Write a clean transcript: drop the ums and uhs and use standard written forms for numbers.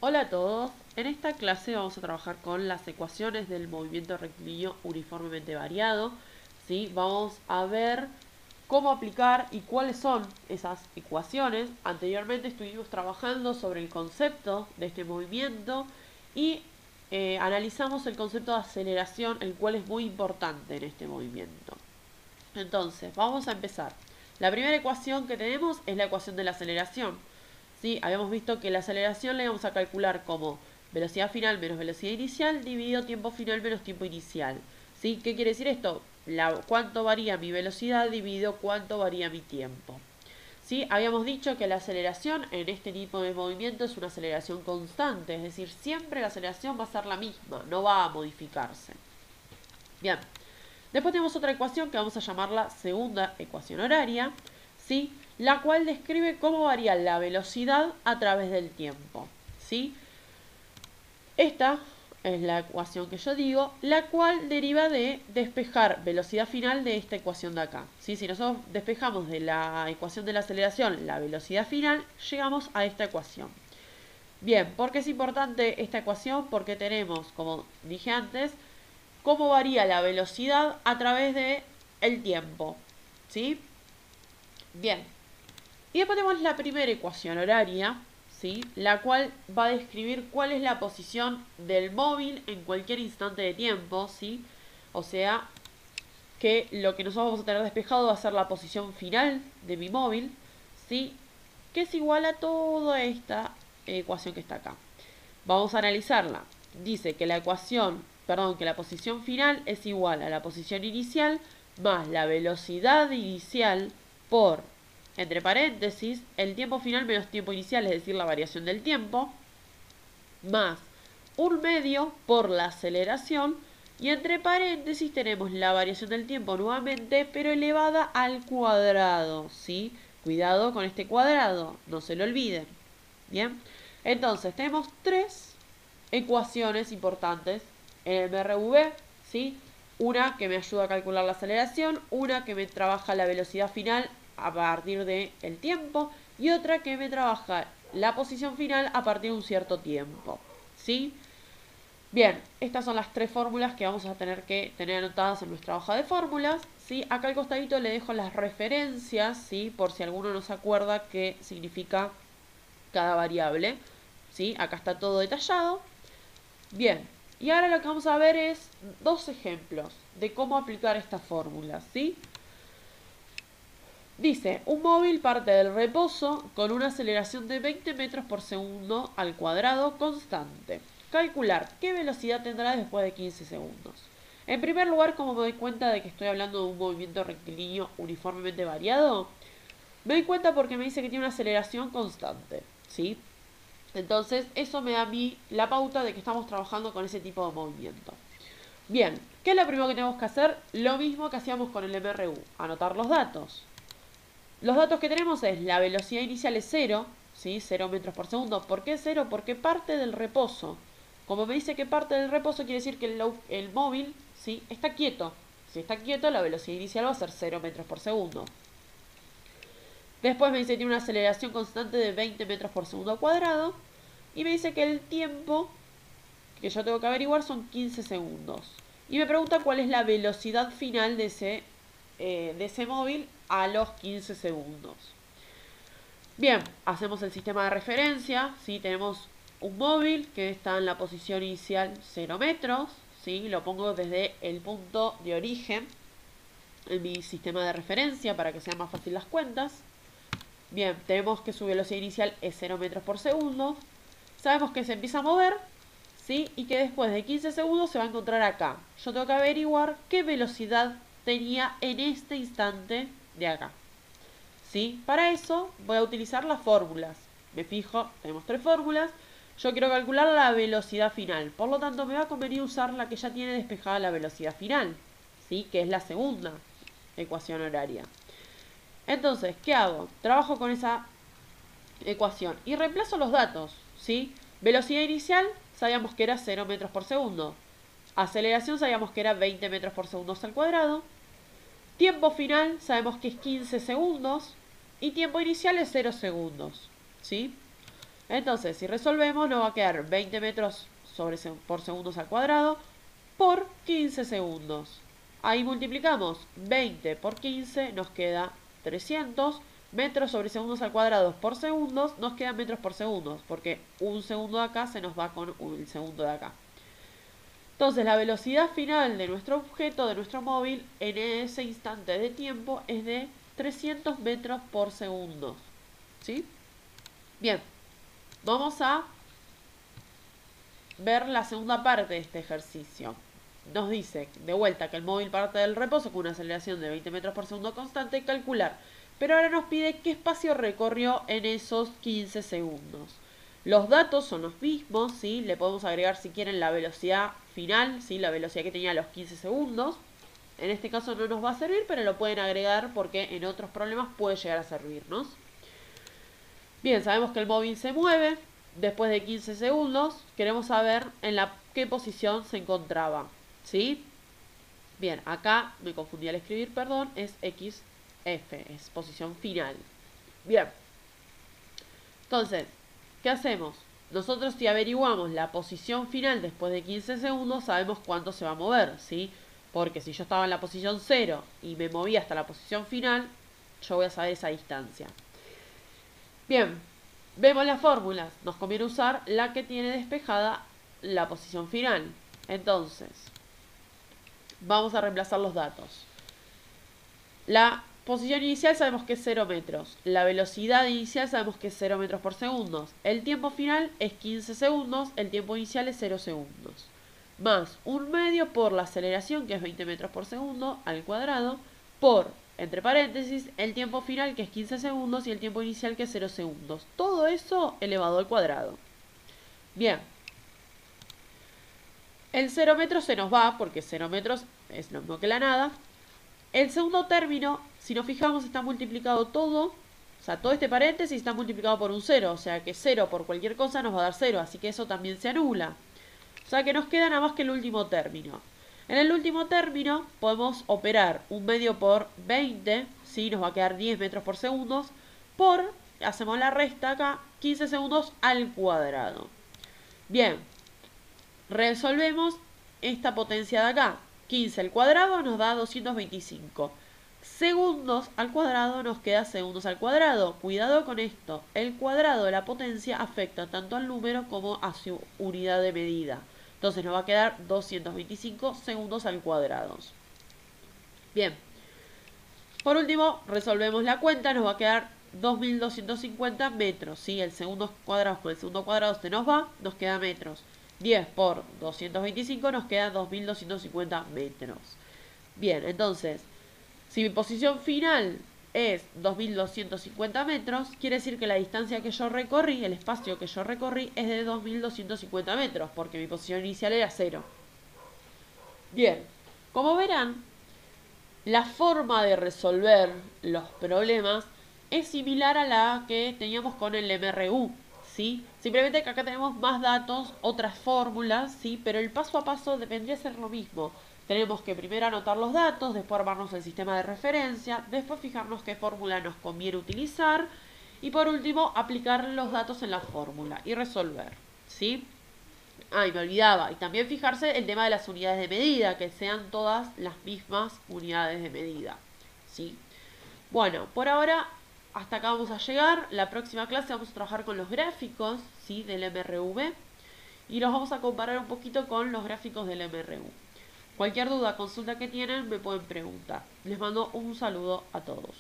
Hola a todos, en esta clase vamos a trabajar con las ecuaciones del movimiento rectilíneo uniformemente variado. ¿Sí? Vamos a ver cómo aplicar y cuáles son esas ecuaciones. Anteriormente estuvimos trabajando sobre el concepto de este movimiento y analizamos el concepto de aceleración, el cual es muy importante en este movimiento. Entonces, vamos a empezar. La primera ecuación que tenemos es la ecuación de la aceleración. ¿Sí? Habíamos visto que la aceleración la íbamos a calcular como velocidad final menos velocidad inicial dividido tiempo final menos tiempo inicial. ¿Sí? ¿Qué quiere decir esto? Cuánto varía mi velocidad dividido cuánto varía mi tiempo. ¿Sí? Habíamos dicho que la aceleración en este tipo de movimiento es una aceleración constante, es decir, siempre la aceleración va a ser la misma, no va a modificarse. Bien, después tenemos otra ecuación que vamos a llamarla segunda ecuación horaria, ¿sí? La cual describe cómo varía la velocidad a través del tiempo, ¿sí? Esta es la ecuación que yo digo, la cual deriva de despejar velocidad final de esta ecuación de acá, ¿sí? Si nosotros despejamos de la ecuación de la aceleración la velocidad final, llegamos a esta ecuación. Bien, ¿por qué es importante esta ecuación? Porque tenemos, como dije antes, cómo varía la velocidad a través de el tiempo, ¿sí? Bien. Y después tenemos la primera ecuación horaria, ¿sí? La cual va a describir cuál es la posición del móvil en cualquier instante de tiempo, ¿sí? O sea, que lo que nosotros vamos a tener despejado va a ser la posición final de mi móvil, ¿sí? Que es igual a toda esta ecuación que está acá. Vamos a analizarla. Dice que que la posición final es igual a la posición inicial más la velocidad inicial por, entre paréntesis, el tiempo final menos tiempo inicial, es decir, la variación del tiempo, más un medio por la aceleración, y entre paréntesis tenemos la variación del tiempo nuevamente, pero elevada al cuadrado, ¿sí? Cuidado con este cuadrado, no se lo olviden. Bien, entonces tenemos tres ecuaciones importantes en el MRV, ¿sí? Una que me ayuda a calcular la aceleración, una que me trabaja la velocidad final a partir del tiempo y otra que me trabaja la posición final a partir de un cierto tiempo, ¿sí? Bien, estas son las tres fórmulas que vamos a tener que tener anotadas en nuestra hoja de fórmulas, ¿sí? Acá al costadito le dejo las referencias, ¿sí? Por si alguno no se acuerda qué significa cada variable, ¿sí? Acá está todo detallado. Bien, y ahora lo que vamos a ver es dos ejemplos de cómo aplicar esta fórmula, ¿sí? Dice, un móvil parte del reposo con una aceleración de 20 metros por segundo al cuadrado constante. Calcular qué velocidad tendrá después de 15 segundos. En primer lugar, como me doy cuenta de que estoy hablando de un movimiento rectilíneo uniformemente variado, me doy cuenta porque me dice que tiene una aceleración constante, ¿sí? Entonces, eso me da a mí la pauta de que estamos trabajando con ese tipo de movimiento. Bien, ¿qué es lo primero que tenemos que hacer? Lo mismo que hacíamos con el MRU, anotar los datos. Los datos que tenemos es la velocidad inicial es 0, ¿sí? 0 metros por segundo. ¿Por qué 0? Porque parte del reposo. Como me dice que parte del reposo, quiere decir que el móvil, ¿sí? Está quieto. Si está quieto, la velocidad inicial va a ser 0 metros por segundo. Después me dice que tiene una aceleración constante de 20 metros por segundo cuadrado. Y me dice que el tiempo que yo tengo que averiguar son 15 segundos. Y me pregunta cuál es la velocidad final de ese móvil a los 15 segundos. Bien, hacemos el sistema de referencia. ¿Sí? Tenemos un móvil que está en la posición inicial 0 metros. ¿Sí? Lo pongo desde el punto de origen en mi sistema de referencia para que sean más fácil las cuentas. Bien, tenemos que su velocidad inicial es 0 metros por segundo. Sabemos que se empieza a mover, ¿sí? Y que después de 15 segundos se va a encontrar acá. Yo tengo que averiguar qué velocidad tenía en este instante de acá, ¿sí? Para eso voy a utilizar las fórmulas. Me fijo, tenemos tres fórmulas. Yo quiero calcular la velocidad final. Por lo tanto, me va a convenir usar la que ya tiene despejada la velocidad final, ¿sí? Que es la segunda ecuación horaria. Entonces, ¿qué hago? Trabajo con esa ecuación y reemplazo los datos, ¿sí? Velocidad inicial, sabíamos que era 0 metros por segundo. Aceleración, sabíamos que era 20 metros por segundo al cuadrado. Tiempo final, sabemos que es 15 segundos. Y tiempo inicial es 0 segundos, ¿sí? Entonces, si resolvemos, nos va a quedar 20 metros por segundos al cuadrado por 15 segundos. Ahí multiplicamos 20 por 15, nos queda 300 metros sobre segundos al cuadrado por segundos, nos quedan metros por segundos, porque un segundo de acá se nos va con el segundo de acá. Entonces, la velocidad final de nuestro objeto, de nuestro móvil, en ese instante de tiempo es de 300 metros por segundo. ¿Sí? Bien, vamos a ver la segunda parte de este ejercicio. Nos dice, de vuelta, que el móvil parte del reposo con una aceleración de 20 metros por segundo constante y calcular. Pero ahora nos pide qué espacio recorrió en esos 15 segundos. Los datos son los mismos, ¿sí? Le podemos agregar si quieren la velocidad final, ¿sí? La velocidad que tenía a los 15 segundos. En este caso no nos va a servir, pero lo pueden agregar porque en otros problemas puede llegar a servirnos. Bien, sabemos que el móvil se mueve. Después de 15 segundos, queremos saber en qué posición se encontraba. ¿Sí? Bien, acá me confundí al escribir, perdón, es XF, es posición final. Bien. Entonces, ¿qué hacemos? Nosotros si averiguamos la posición final después de 15 segundos, sabemos cuánto se va a mover, ¿sí? Porque si yo estaba en la posición 0 y me moví hasta la posición final, yo voy a saber esa distancia. Bien, vemos las fórmulas. Nos conviene usar la que tiene despejada la posición final. Entonces, vamos a reemplazar los datos. La posición inicial sabemos que es 0 metros. La velocidad inicial sabemos que es 0 metros por segundo. El tiempo final es 15 segundos. El tiempo inicial es 0 segundos. Más un medio por la aceleración, que es 20 metros por segundo, al cuadrado, por, entre paréntesis, el tiempo final, que es 15 segundos, y el tiempo inicial, que es 0 segundos. Todo eso elevado al cuadrado. Bien. El 0 metros se nos va, porque 0 metros es lo mismo que la nada. El segundo término, si nos fijamos, está multiplicado todo. O sea, todo este paréntesis está multiplicado por un 0. O sea que 0 por cualquier cosa nos va a dar 0. Así que eso también se anula. O sea que nos queda nada más que el último término. En el último término podemos operar un medio por 20, ¿sí? Nos va a quedar 10 metros por segundo, por, hacemos la resta acá, 15 segundos al cuadrado. Bien, resolvemos esta potencia de acá. 15 al cuadrado nos da 225. Segundos al cuadrado nos queda segundos al cuadrado. Cuidado con esto. El cuadrado de la potencia afecta tanto al número como a su unidad de medida. Entonces nos va a quedar 225 segundos al cuadrado. Bien. Por último, resolvemos la cuenta. Nos va a quedar 2250 metros. ¿Sí? El segundo cuadrado con el segundo cuadrado se nos va. Nos queda metros. 10 por 225 nos queda 2250 metros. Bien, entonces, si mi posición final es 2250 metros, quiere decir que la distancia que yo recorrí, el espacio que yo recorrí, es de 2250 metros, porque mi posición inicial era 0. Bien, como verán, la forma de resolver los problemas es similar a la que teníamos con el MRU, ¿sí? Simplemente que acá tenemos más datos, otras fórmulas, ¿sí? Pero el paso a paso vendría a ser lo mismo. Tenemos que primero anotar los datos, después armarnos el sistema de referencia, después fijarnos qué fórmula nos conviene utilizar y por último aplicar los datos en la fórmula y resolver, ¿sí? Ah, y me olvidaba. Y también fijarse el tema de las unidades de medida, que sean todas las mismas unidades de medida, ¿sí? Bueno, por ahora hasta acá vamos a llegar. La próxima clase vamos a trabajar con los gráficos, ¿sí? Del MRV y los vamos a comparar un poquito con los gráficos del MRU. Cualquier duda, consulta que tienen, me pueden preguntar. Les mando un saludo a todos.